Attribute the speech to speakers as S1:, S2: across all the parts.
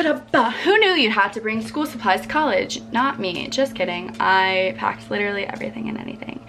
S1: Who knew you'd have to bring school supplies to college? Not me, just kidding. I packed literally everything and anything.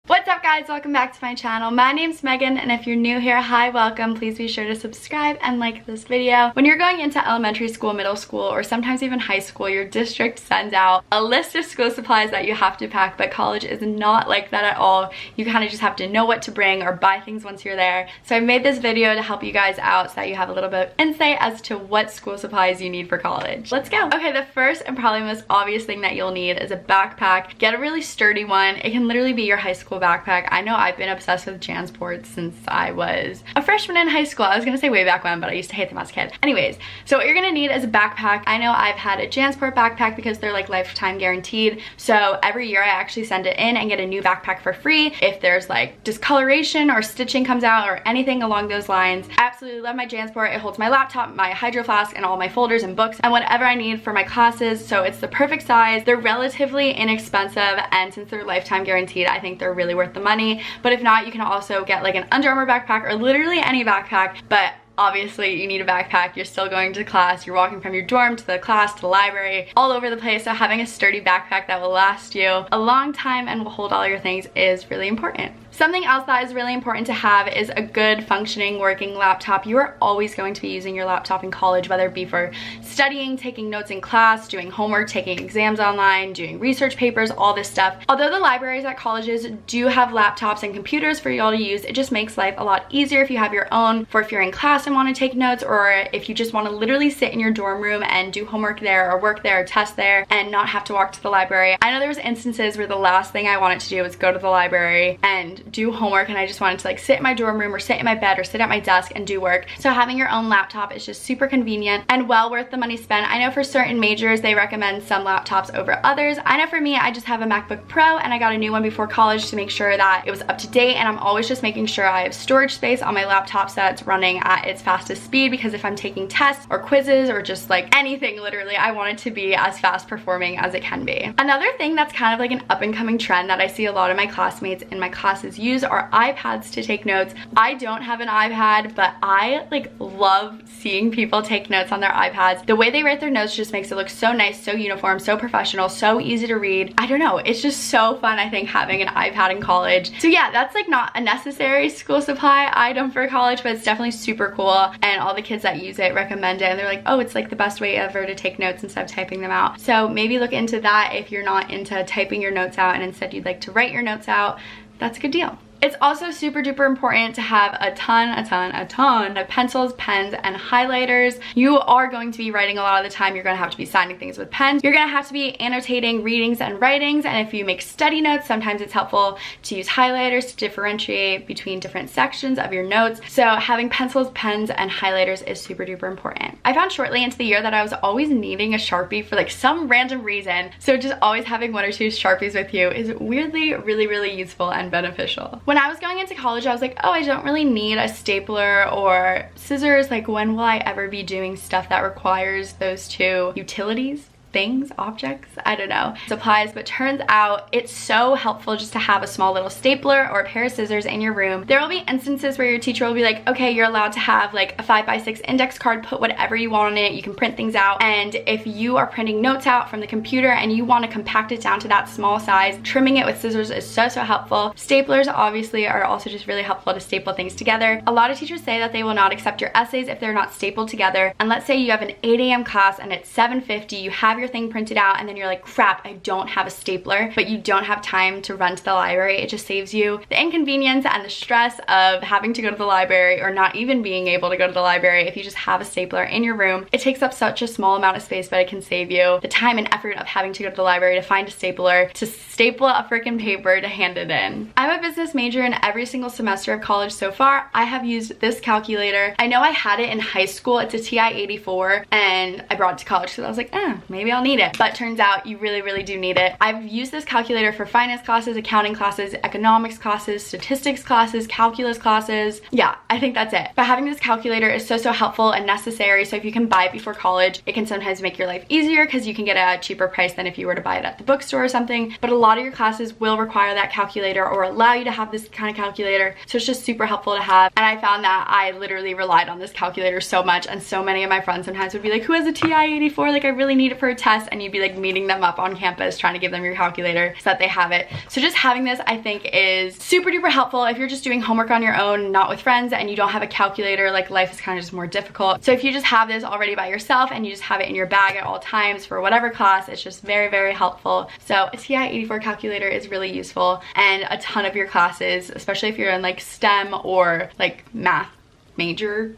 S1: What's up guys, welcome back to my channel. My name's Megan, and if you're new here, hi, welcome. Please be sure to subscribe and like this video. When you're going into elementary school, middle school, or sometimes even high school, your district sends out a list of school supplies that you have to pack, but college is not like that at all. You kind of just have to know what to bring or buy things once you're there. So I made this video to help you guys out so that you have a little bit of insight as to what school supplies you need for college. Let's go. Okay, the first and probably most obvious thing that you'll need is a backpack. Get a really sturdy one. It can literally be your high school backpack. I know I've been obsessed with JanSport since I was a freshman in high school. I was gonna say way back when, but I used to hate them as a kid. Anyways, so what you're gonna need is a backpack. I know I've had a JanSport backpack because they're like lifetime guaranteed. So every year I actually send it in and get a new backpack for free. If there's like discoloration or stitching comes out or anything along those lines, I absolutely love my JanSport. It holds my laptop, my Hydro Flask, and all my folders and books and whatever I need for my classes. So it's the perfect size. They're relatively inexpensive, and since they're lifetime guaranteed, I think they're really worth the money. But if not, you can also get like an Under Armour backpack or literally any backpack. But obviously you need a backpack. You're still going to class, you're walking from your dorm to the class to the library, all over the place. So having a sturdy backpack that will last you a long time and will hold all your things is really important. Something else that is really important to have is a good functioning working laptop. You are always going to be using your laptop in college, whether it be for studying, taking notes in class, doing homework, taking exams online, doing research papers, all this stuff. Although the libraries at colleges do have laptops and computers for y'all to use, it just makes life a lot easier if you have your own, for if you're in class and want to take notes, or if you just want to literally sit in your dorm room and do homework there or work there or test there and not have to walk to the library. I know there was instances where the last thing I wanted to do was go to the library and do homework, and I just wanted to like sit in my dorm room or sit in my bed or sit at my desk and do work. So having your own laptop is just super convenient and well worth the money spent. I know for certain majors they recommend some laptops over others. I know for me, I just have a MacBook Pro and I got a new one before college to make sure that it was up to date, and I'm always just making sure I have storage space on my laptop so that it's running at its fastest speed, because if I'm taking tests or quizzes or just like anything, literally, I want it to be as fast performing as it can be. Another thing that's kind of like an up and coming trend that I see a lot of my classmates in my classes use are iPads to take notes. I don't have an iPad, but I like love seeing people take notes on their iPads. The way they write their notes just makes it look so nice, so uniform, so professional, so easy to read. I don't know, it's just so fun, I think, having an iPad in college. So yeah, that's like not a necessary school supply item for college, but it's definitely super cool, and all the kids that use it recommend it, and they're like, oh, it's like the best way ever to take notes instead of typing them out. So maybe look into that if you're not into typing your notes out and instead you'd like to write your notes out. That's a good deal. It's also super duper important to have a ton of pencils, pens, and highlighters. You are going to be writing a lot of the time. You're gonna have to be signing things with pens. You're gonna have to be annotating readings and writings, and if you make study notes, sometimes it's helpful to use highlighters to differentiate between different sections of your notes. So having pencils, pens, and highlighters is super duper important. I found shortly into the year that I was always needing a Sharpie for like some random reason. So just always having one or two Sharpies with you is weirdly really useful and beneficial. When I was going into college, I was like, oh, I don't really need a stapler or scissors. Like, when will I ever be doing stuff that requires those two utilities? Things, objects, I don't know, supplies. But turns out it's so helpful just to have a small little stapler or a pair of scissors in your room. There will be instances where your teacher will be like, okay, you're allowed to have like a 5x6 index card, put whatever you want on it, you can print things out. And if you are printing notes out from the computer and you want to compact it down to that small size, trimming it with scissors is so helpful. Staplers obviously are also just really helpful to staple things together. A lot of teachers say that they will not accept your essays if they're not stapled together. And let's say you have an 8 a.m. class and it's 7:50, you have your thing printed out, and then you're like, crap, I don't have a stapler, but you don't have time to run to the library. It just saves you the inconvenience and the stress of having to go to the library or not even being able to go to the library. If you just have a stapler in your room, it takes up such a small amount of space, but it can save you the time and effort of having to go to the library to find a stapler, to staple a freaking paper, to hand it in. I'm a business major, and every single semester of college so far, I have used this calculator. I know I had it in high school. It's a TI-84, and I brought it to college because I was like, maybe we all need it, but turns out you really, really do need it. I've used this calculator for finance classes, accounting classes, economics classes, statistics classes, calculus classes. Yeah, I think that's it. But having this calculator is so helpful and necessary. So if you can buy it before college, it can sometimes make your life easier because you can get a cheaper price than if you were to buy it at the bookstore or something. But a lot of your classes will require that calculator or allow you to have this kind of calculator. So it's just super helpful to have. And I found that I literally relied on this calculator so much, and so many of my friends sometimes would be like, who has a TI-84? Like, I really need it for a test. And you'd be like meeting them up on campus trying to give them your calculator so that they have it. So just having this, I think, is super duper helpful if you're just doing homework on your own, not with friends, and you don't have a calculator. Like, life is kind of just more difficult. So if you just have this already by yourself and you just have it in your bag at all times for whatever class, it's just very, very helpful. So a TI-84 calculator is really useful, and a ton of your classes, especially if you're in like STEM or like math major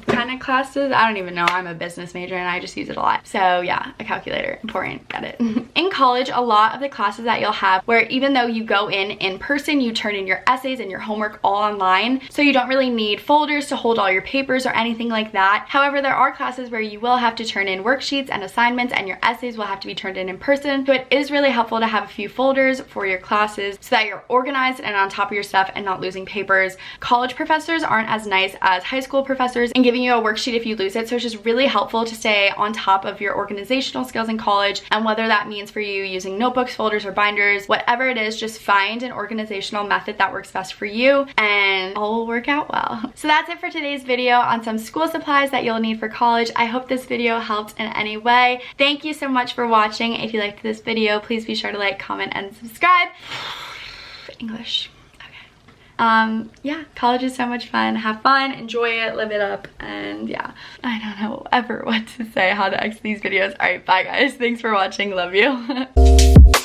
S1: kind of classes. I don't even know, I'm a business major and I just use it a lot. So yeah, a calculator, important, get it. In college, a lot of the classes that you'll have where even though you go in person, you turn in your essays and your homework all online, so you don't really need folders to hold all your papers or anything like that. However, there are classes where you will have to turn in worksheets and assignments, and your essays will have to be turned in person. So it is really helpful to have a few folders for your classes so that you're organized and on top of your stuff and not losing papers. College professors aren't as nice as high school professors in giving you a worksheet if you lose it, so it's just really helpful to stay on top of your organizational skills in college. And whether that means for you using notebooks, folders, or binders, whatever it is, just find an organizational method that works best for you and all will work out well. So that's it for today's video on some school supplies that you'll need for college. I hope this video helped in any way. Thank you so much for watching. If you liked this video, please be sure to like, comment, and subscribe. English. Yeah, college is so much fun. Have fun, enjoy it, live it up, and yeah, I don't know ever what to say, how to exit these videos. All right, bye guys. Thanks for watching. Love you.